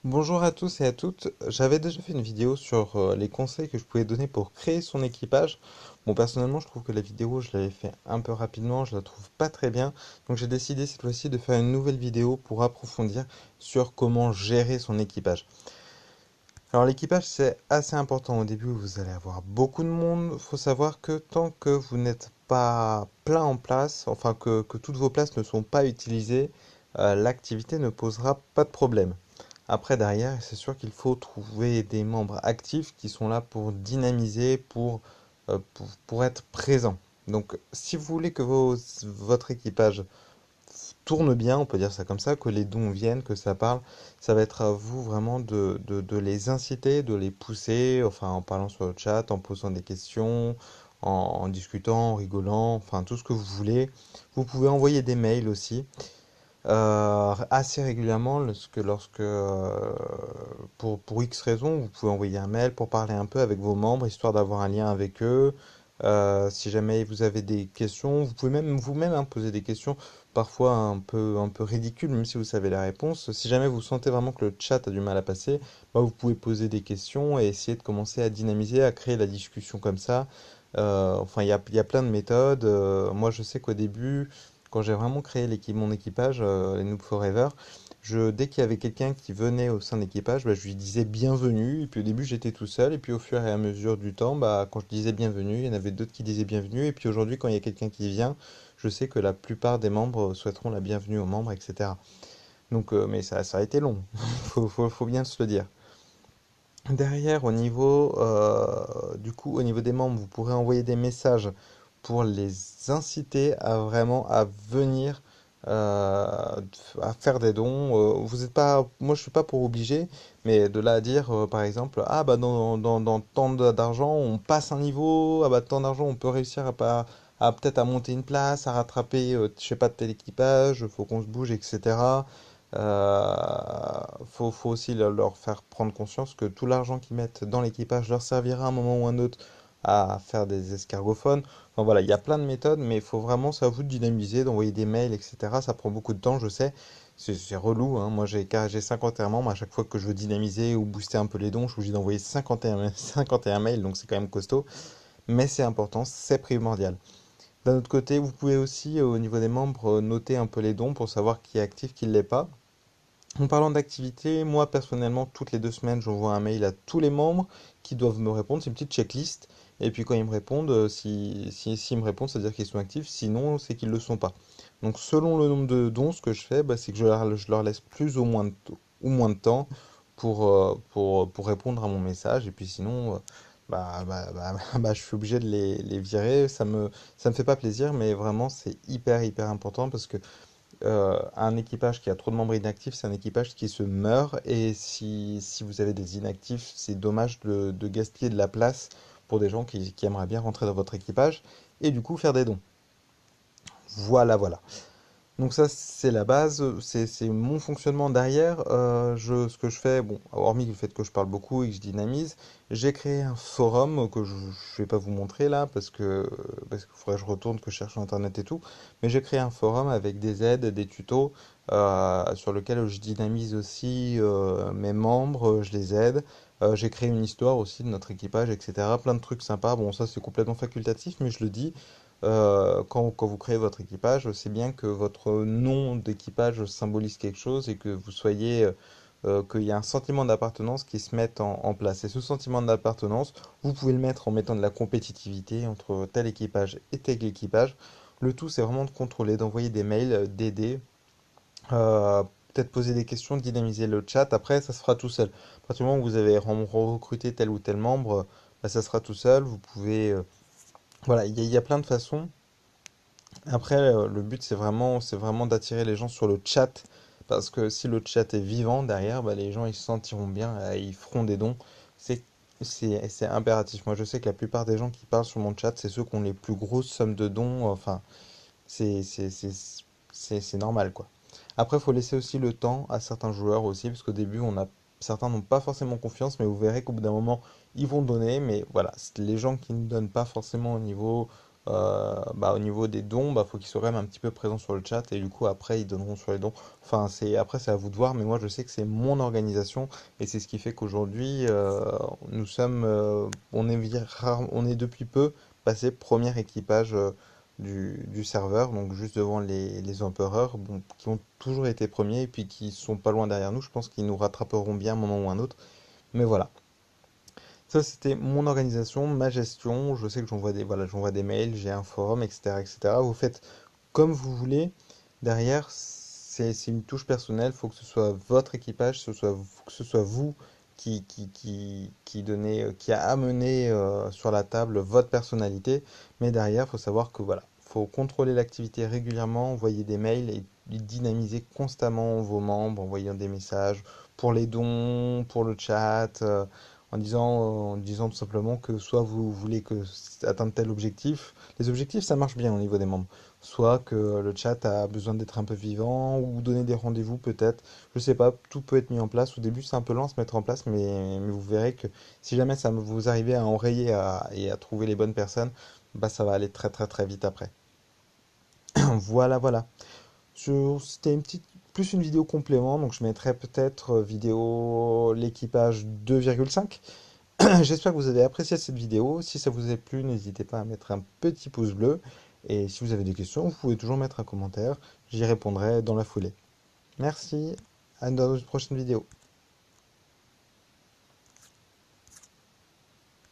Bonjour à tous et à toutes. J'avais déjà fait une vidéo sur les conseils que je pouvais donner pour créer son équipage. Bon, personnellement, je trouve que la vidéo, je l'avais fait un peu rapidement, je la trouve pas très bien. Donc j'ai décidé cette fois-ci de faire une nouvelle vidéo pour approfondir sur comment gérer son équipage. Alors l'équipage, c'est assez important. Au début, vous allez avoir beaucoup de monde. Il faut savoir que tant que vous n'êtes pas plein en place, enfin que toutes vos places ne sont pas utilisées, l'activité ne posera pas de problème. Après, derrière, c'est sûr qu'il faut trouver des membres actifs qui sont là pour dynamiser, pour être présents. Donc, si vous voulez que votre équipage tourne bien, on peut dire ça comme ça, que les dons viennent, que ça parle, ça va être à vous vraiment de les inciter, de les pousser, enfin en parlant sur le chat, en posant des questions, en discutant, en rigolant, enfin tout ce que vous voulez. Vous pouvez envoyer des mails aussi assez régulièrement pour X raisons, vous pouvez envoyer un mail pour parler un peu avec vos membres, histoire d'avoir un lien avec eux. Si jamais vous avez des questions, vous pouvez même vous-même hein, poser des questions, parfois un peu ridicules, même si vous savez la réponse. Si jamais vous sentez vraiment que le chat a du mal à passer, bah, vous pouvez poser des questions et essayer de commencer à dynamiser, à créer la discussion comme ça. Enfin, il y a plein de méthodes. Moi, je sais qu'au début, quand j'ai vraiment créé mon équipage, les Noob Forever, dès qu'il y avait quelqu'un qui venait au sein de l'équipage, bah, je lui disais bienvenue. Et puis au début, j'étais tout seul. Et puis au fur et à mesure du temps, bah, quand je disais bienvenue, il y en avait d'autres qui disaient bienvenue. Et puis aujourd'hui, quand il y a quelqu'un qui vient, je sais que la plupart des membres souhaiteront la bienvenue aux membres, etc. Donc, mais ça a été long. Faut bien se le dire. Derrière, du coup, au niveau des membres, vous pourrez envoyer des messages pour les inciter à vraiment à venir à faire des dons. Vous êtes pas, moi je suis pas pour obliger, mais de là à dire, par exemple, ah bah dans tant d'argent on passe un niveau, ah bah tant d'argent on peut réussir à peut-être à monter une place, à rattraper, je sais pas, tel équipage, faut qu'on se bouge, etc. Faut aussi leur faire prendre conscience que tout l'argent qu'ils mettent dans l'équipage leur servira à un moment ou un autre à faire des escargophones. Enfin voilà, il y a plein de méthodes, mais il faut vraiment, c'est à vous de dynamiser, d'envoyer des mails, etc. Ça prend beaucoup de temps, je sais. C'est relou, hein. Moi j'ai 51 membres, à chaque fois que je veux dynamiser ou booster un peu les dons, je suis obligé d'envoyer 51 mails, donc c'est quand même costaud. Mais c'est important, c'est primordial. D'un autre côté, vous pouvez aussi, au niveau des membres, noter un peu les dons pour savoir qui est actif, qui ne l'est pas. En parlant d'activité, moi personnellement, toutes les 2 semaines, j'envoie un mail à tous les membres qui doivent me répondre. C'est une petite checklist. Et puis quand ils me répondent, s'ils me répondent, c'est-à-dire qu'ils sont actifs. Sinon, c'est qu'ils ne le sont pas. Donc selon le nombre de dons, ce que je fais, bah, c'est que je leur laisse plus ou moins de temps pour répondre à mon message. Et puis sinon, je suis obligé de les virer. Ça me fait pas plaisir, mais vraiment, c'est hyper important parce que un équipage qui a trop de membres inactifs, c'est un équipage qui se meurt. Et si vous avez des inactifs, c'est dommage de gaspiller de la place pour des gens qui aimeraient bien rentrer dans votre équipage et du coup faire des dons. Voilà. Donc ça, c'est la base, c'est mon fonctionnement derrière. Ce que je fais, bon, hormis le fait que je parle beaucoup et que je dynamise, j'ai créé un forum que je ne vais pas vous montrer là parce qu'il faudrait que je retourne, que je cherche sur Internet et tout. Mais j'ai créé un forum avec des aides, des tutos sur lequel je dynamise aussi mes membres, je les aide. J'ai créé une histoire aussi de notre équipage, etc. Plein de trucs sympas. Bon, ça c'est complètement facultatif, mais je le dis quand vous créez votre équipage, c'est bien que votre nom d'équipage symbolise quelque chose et que vous soyez, qu'il y ait un sentiment d'appartenance qui se mette en place. Et ce sentiment d'appartenance, vous pouvez le mettre en mettant de la compétitivité entre tel équipage et tel équipage. Le tout, c'est vraiment de contrôler, d'envoyer des mails, d'aider, euh, peut-être poser des questions, de dynamiser le chat. Après, ça se fera tout seul. À partir du moment où vous avez recruté tel ou tel membre, bah, ça sera tout seul. Vous pouvez, voilà, il y a plein de façons. Après, le but, c'est vraiment d'attirer les gens sur le chat, parce que si le chat est vivant derrière, bah, les gens ils se sentiront bien, ils feront des dons. C'est, c'est impératif. Moi, je sais que la plupart des gens qui parlent sur mon chat, c'est ceux qui ont les plus grosses sommes de dons. Enfin, c'est, c'est, c'est, c'est normal, quoi. Après, il faut laisser aussi le temps à certains joueurs aussi, parce qu'au début, certains n'ont pas forcément confiance, mais vous verrez qu'au bout d'un moment, ils vont donner. Mais voilà, les gens qui ne donnent pas forcément au niveau Au niveau des dons, faut qu'ils soient quand même un petit peu présents sur le chat et du coup après ils donneront sur les dons. Enfin, après c'est à vous de voir, mais moi je sais que c'est mon organisation et c'est ce qui fait qu'aujourd'hui nous sommes, on est depuis peu passé premier équipage du serveur, donc juste devant les empereurs, bon, qui ont toujours été premiers et puis qui sont pas loin derrière nous. Je pense qu'ils nous rattraperont bien à un moment ou un autre. Mais voilà. Ça, c'était mon organisation, ma gestion. Je sais que j'envoie des mails, j'ai un forum, etc., etc. Vous faites comme vous voulez. Derrière, c'est une touche personnelle. Il faut que ce soit votre équipage, que ce soit vous qui a amené sur la table votre personnalité. Mais derrière, il faut savoir que voilà, faut contrôler l'activité régulièrement, envoyer des mails et dynamiser constamment vos membres, envoyant des messages pour les dons, pour le chat. En disant tout simplement que soit vous voulez atteindre tel objectif, les objectifs ça marche bien au niveau des membres, soit que le chat a besoin d'être un peu vivant ou donner des rendez-vous peut-être, je sais pas, tout peut être mis en place. Au début c'est un peu lent à se mettre en place, mais vous verrez que si jamais vous arrivez à enrayer et à trouver les bonnes personnes, ça va aller très très très vite après. Voilà, voilà. C'était plus une vidéo complément, donc je mettrai peut-être vidéo l'équipage 2,5. J'espère que vous avez apprécié cette vidéo. Si ça vous a plu, n'hésitez pas à mettre un petit pouce bleu. Et si vous avez des questions, vous pouvez toujours mettre un commentaire. J'y répondrai dans la foulée. Merci, à une prochaine vidéo.